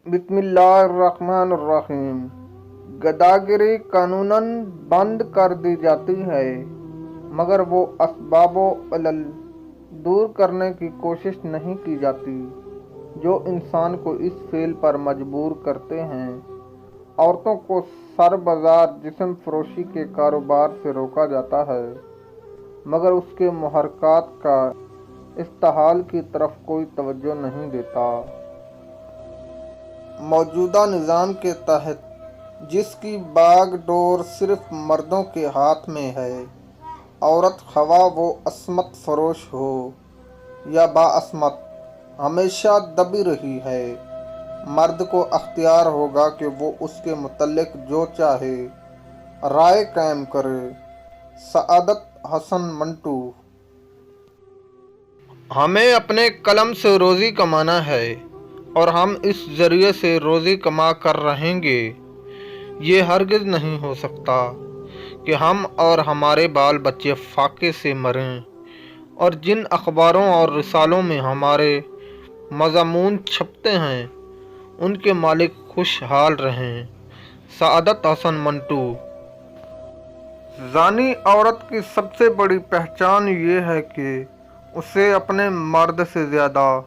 بسم اللہ الرحمن الرحیم۔ گداگری قانوناً بند کر دی جاتی ہے، مگر وہ اسباب و علل دور کرنے کی کوشش نہیں کی جاتی جو انسان کو اس فعل پر مجبور کرتے ہیں۔ عورتوں کو سر بازار جسم فروشی کے کاروبار سے روکا جاتا ہے، مگر اس کے محرکات کا استحال کی طرف کوئی توجہ نہیں دیتا۔ موجودہ نظام کے تحت جس کی باغ ڈور صرف مردوں کے ہاتھ میں ہے، عورت خواہ وہ عصمت فروش ہو یا باعصمت ہمیشہ دبی رہی ہے۔ مرد کو اختیار ہوگا کہ وہ اس کے متعلق جو چاہے رائے قائم کرے۔ سعادت حسن منٹو۔ ہمیں اپنے قلم سے روزی کمانا ہے اور ہم اس ذریعے سے روزی کما کر رہیں گے۔ یہ ہرگز نہیں ہو سکتا کہ ہم اور ہمارے بال بچے فاقے سے مریں اور جن اخباروں اور رسالوں میں ہمارے مضامون چھپتے ہیں ان کے مالک خوشحال رہیں۔ سعادت حسن منٹو۔ زانی عورت کی سب سے بڑی پہچان یہ ہے کہ اسے اپنے مرد سے زیادہ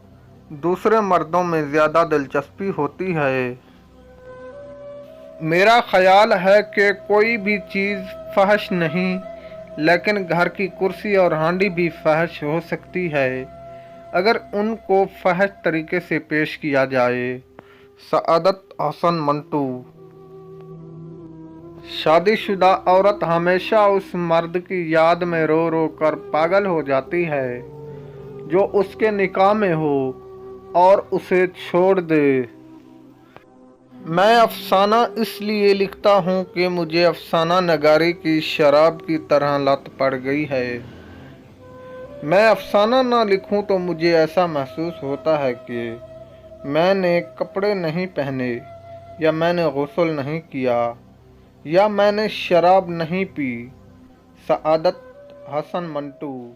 دوسرے مردوں میں زیادہ دلچسپی ہوتی ہے۔ میرا خیال ہے کہ کوئی بھی چیز فحش نہیں، لیکن گھر کی کرسی اور ہانڈی بھی فحش ہو سکتی ہے اگر ان کو فحش طریقے سے پیش کیا جائے۔ سعادت حسن منٹو۔ شادی شدہ عورت ہمیشہ اس مرد کی یاد میں رو رو کر پاگل ہو جاتی ہے جو اس کے نکاح میں ہو اور اسے چھوڑ دے۔ میں افسانہ اس لیے لکھتا ہوں کہ مجھے افسانہ نگاری کی شراب کی طرح لت پڑ گئی ہے۔ میں افسانہ نہ لکھوں تو مجھے ایسا محسوس ہوتا ہے کہ میں نے کپڑے نہیں پہنے، یا میں نے غسل نہیں کیا، یا میں نے شراب نہیں پی۔ سعادت حسن منٹو۔